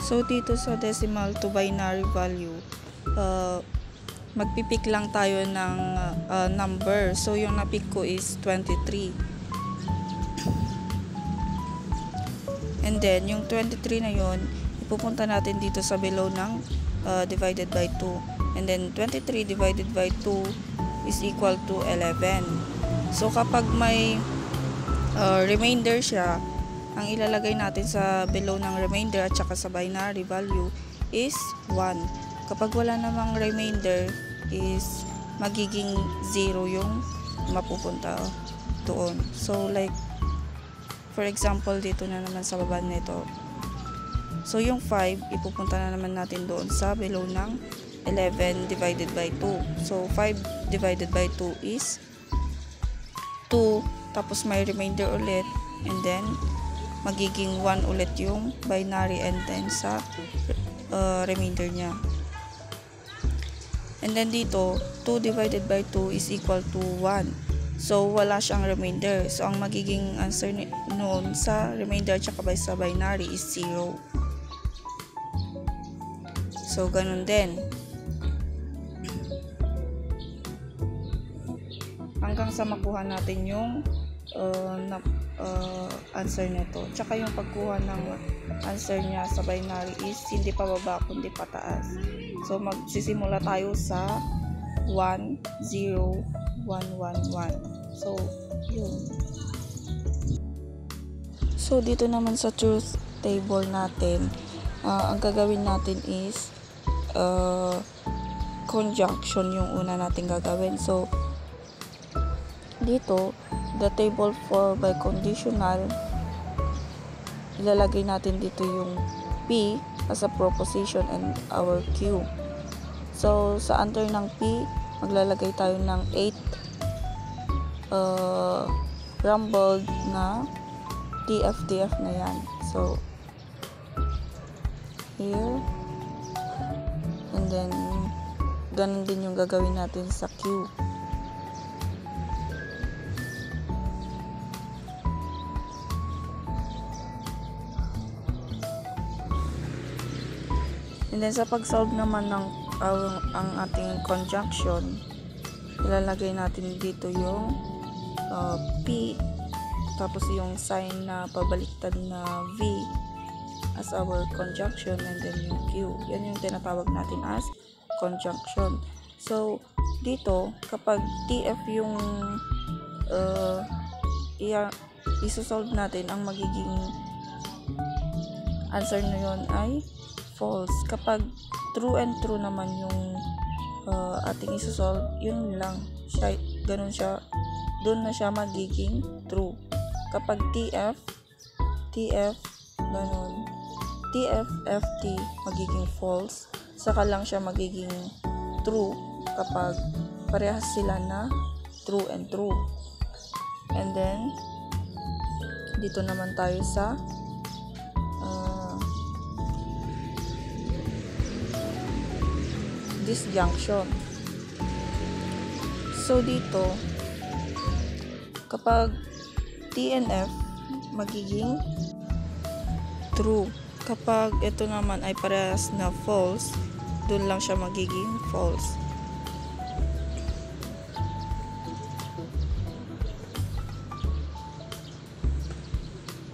So dito sa decimal to binary value, magpipick lang tayo ng number. So yung napick ko is 23. And then yung 23 na yon, ipupunta natin dito sa below ng divided by 2. And then 23 divided by 2 is equal to 11. So kapag may remainder siya, ang ilalagay natin sa below ng remainder at saka sa binary value is 1. Kapag wala namang remainder is magiging 0 yung mapupunta doon. So like for example dito na naman sa baba nito. So yung 5 ipupunta na naman natin doon sa below ng 11 divided by 2. So 5 divided by 2 is 2, tapos may remainder ulit, and then magiging 1 ulit yung binary and then sa remainder niya. And then dito 2 divided by 2 is equal to 1. So wala siyang remainder. So ang magiging answer noon sa remainder at saka sa binary is 0. So ganun din. Hanggang sa makuha natin yung answer nito. Tsaka yung pagkuha ng answer niya sa binary is hindi pa baba kundi pataas. So magsisimula tayo sa 1, 0, 1, 1, 1. So yun. So dito naman sa truth table natin, ang gagawin natin is conjunction yung una natin gagawin. So dito, the table for by conditional, ilalagay natin dito yung P as a proposition and our Q. So, sa under ng P, maglalagay tayo ng 8 rumbled na TF na yan. So, here, and then, ganun din yung gagawin natin sa Q. And then sa pag-solve naman ng ang ating conjunction, ilalagay natin dito yung P, tapos yung sign na pabaliktad na V as our conjunction, and then yung Q. Yan yung tinatawag natin as conjunction. So dito, kapag TF yung isosolve natin, ang magiging answer na yun ay false. Kapag true and true naman yung ating isosolve, yun lang siya, ganun siya, doon na siya magiging true. Kapag TF ganun, TF magiging false, saka lang siya magiging true kapag parehas sila na true and true. And then dito naman tayo sa disjunction. So dito, kapag T and F magiging true. Kapag ito naman ay parehas na false, doon lang siya magiging false.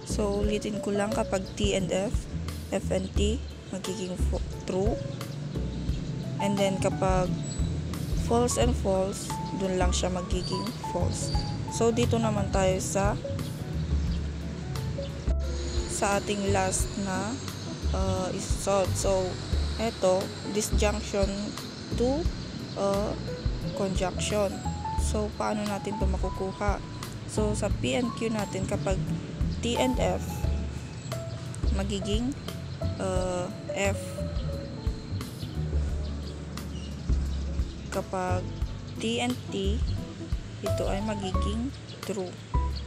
So ulitin ko lang, kapag T and F and T magiging true. And then kapag false and false, dun lang siya magiging false. So dito naman tayo sa ating last na isolve. So eto, disjunction to conjunction. So paano natin ito makukuha? So sa P and Q natin, kapag T and F magiging F. Kapag T and T, ito ay magiging true.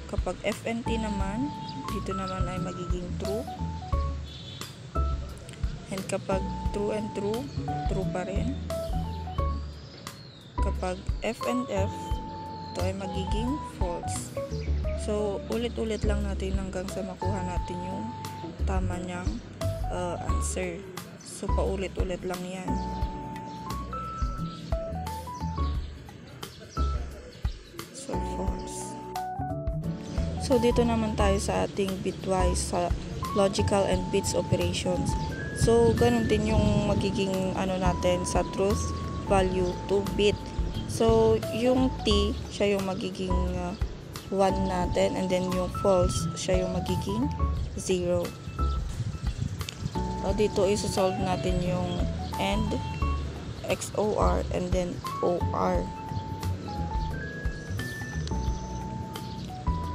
Kapag F and T naman, dito naman ay magiging true. And kapag true and true, true pa rin. Kapag F and F, ito ay magiging false. So, ulit-ulit lang natin hanggang sa makuha natin yung tama niyang answer. So, paulit-ulit lang yan. So, false. So, dito naman tayo sa ating bitwise sa logical and bits operations. So, ganun din yung magiging natin sa truth value 2 bit. So, yung t, siya yung magiging 1 natin, and then yung false, siya yung magiging 0. Dito isa-solve natin yung AND, XOR, and then OR.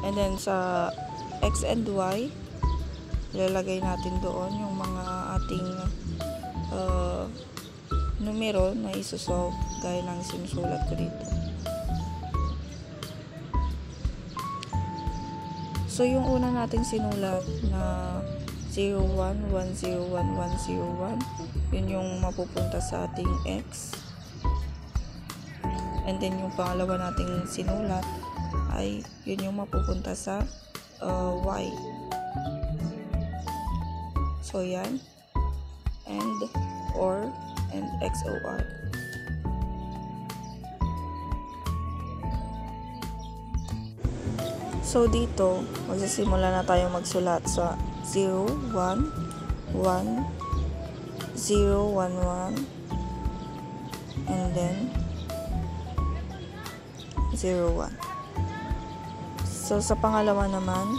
And then sa X and Y, ilalagay natin doon yung mga ating numero na isosolve gaya ng sinusulat ko dito. So, yung una nating sinulat na 01101101, yun yung mapupunta sa ating X. And then, yung pangalawa nating sinulat ay yun yung mapupunta sa Y. So, yan. And, OR, and XOR. So, dito, magsisimula na tayo magsulat sa 0, 1, 1, 0, 1, 1, and then 0, 1. So, sa pangalawa naman,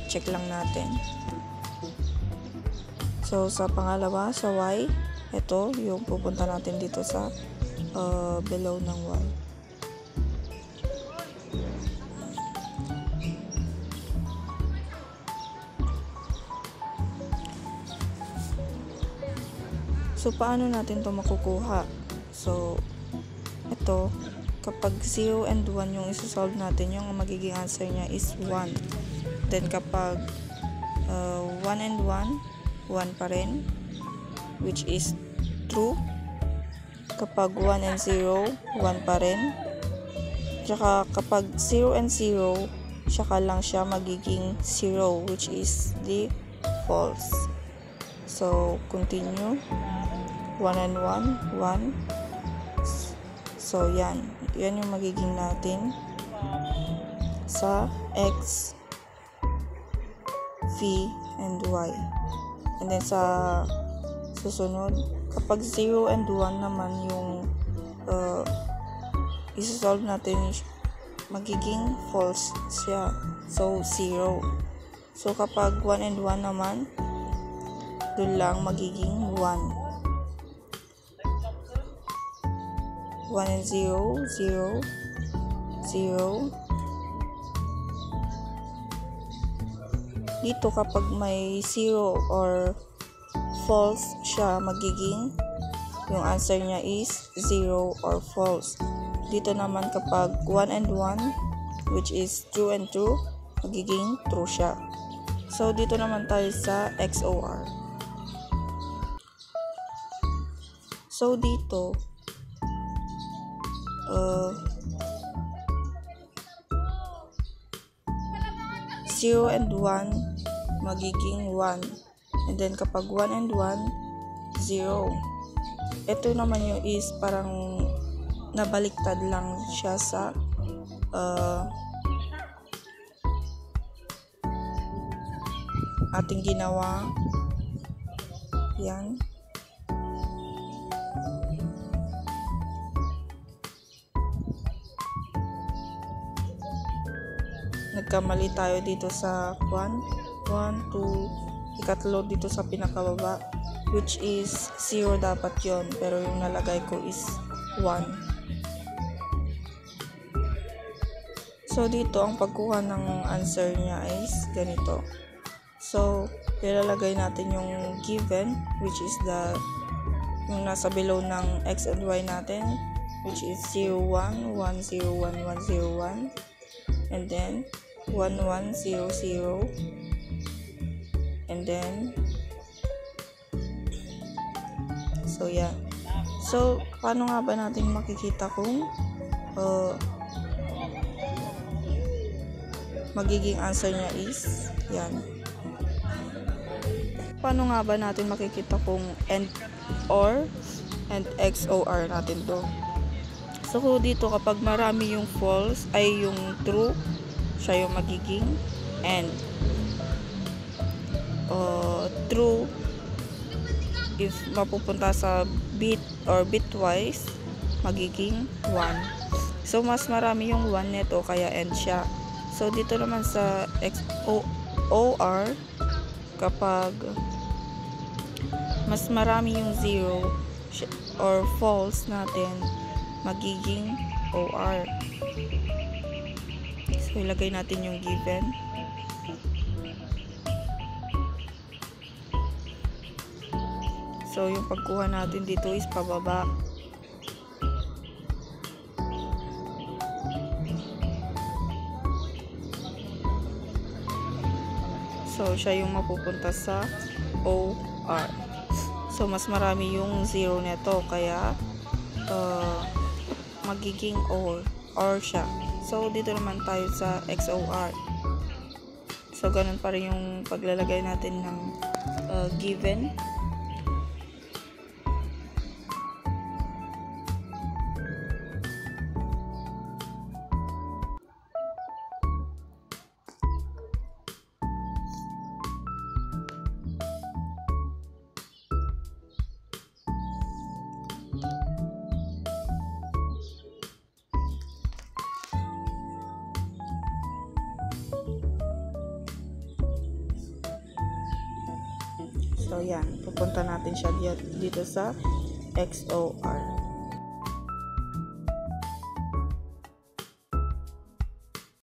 check lang natin. So, sa pangalawa, sa Y, ito, yung pupunta natin dito sa below ng Y. So, paano natin to makukuha? So, ito, kapag 0 and 1 yung isosolve natin, yung magiging answer niya is 1. Then, kapag 1 and 1, 1 pa rin, which is true. Kapag 1 and 0, 1 pa rin. Tsaka kapag 0 and 0, tsaka lang siya magiging 0, which is the false. So, continue. 1 and 1, 1. So, yan. Yan yung magiging natin sa X, V, and Y. And then sa susunod, kapag 0 and 1 naman yung isosolve natin, magiging false siya. So, 0. So, kapag 1 and 1 naman, doon lang magiging 1. 1 and 0, 0, 0. Dito kapag may 0 or false siya, magiging yung answer niya is 0 or false. Dito naman kapag 1 and 1, which is true and true, magiging true siya. So, dito naman tayo sa XOR. So, dito 0 and 1 magiging 1, and then kapag 1 and 1, 0. Ito naman yung is parang nabaliktad lang siya sa ating ginawa. Yan. Nagkamali tayo dito sa 1, 2, ikatlo dito sa pinakababa, which is 0 dapat yon, pero yung nalagay ko is 1. So, dito ang pagkuha ng answer niya is ganito. So, ilalagay natin yung given, which is yung nasa below ng X and Y natin, which is 0, 1, 1, 0, 1, 1, 0, 1, and then 1, 1, 0, 0, and then so yeah. So, paano nga ba natin makikita kung magiging answer niya is yan. paano nga ba natin makikita kung AND OR and XOR natin to? So, dito kapag marami yung false, ay yung true, siya yung magiging AND. True, if mapupunta sa bit or bitwise, magiging 1. So, mas marami yung 1 neto, kaya AND siya. So, dito naman sa XOR, kapag mas marami yung 0 or false natin, magiging OR. So, ilagay natin yung given. So, yung pagkuha natin dito is pababa. So, siya yung mapupunta sa OR. So, mas marami yung 0 neto, kaya magiging OR siya. So, dito naman tayo sa XOR. So, ganun pa rin yung paglalagay natin ng given. So, yan. Pupunta natin siya dito sa XOR.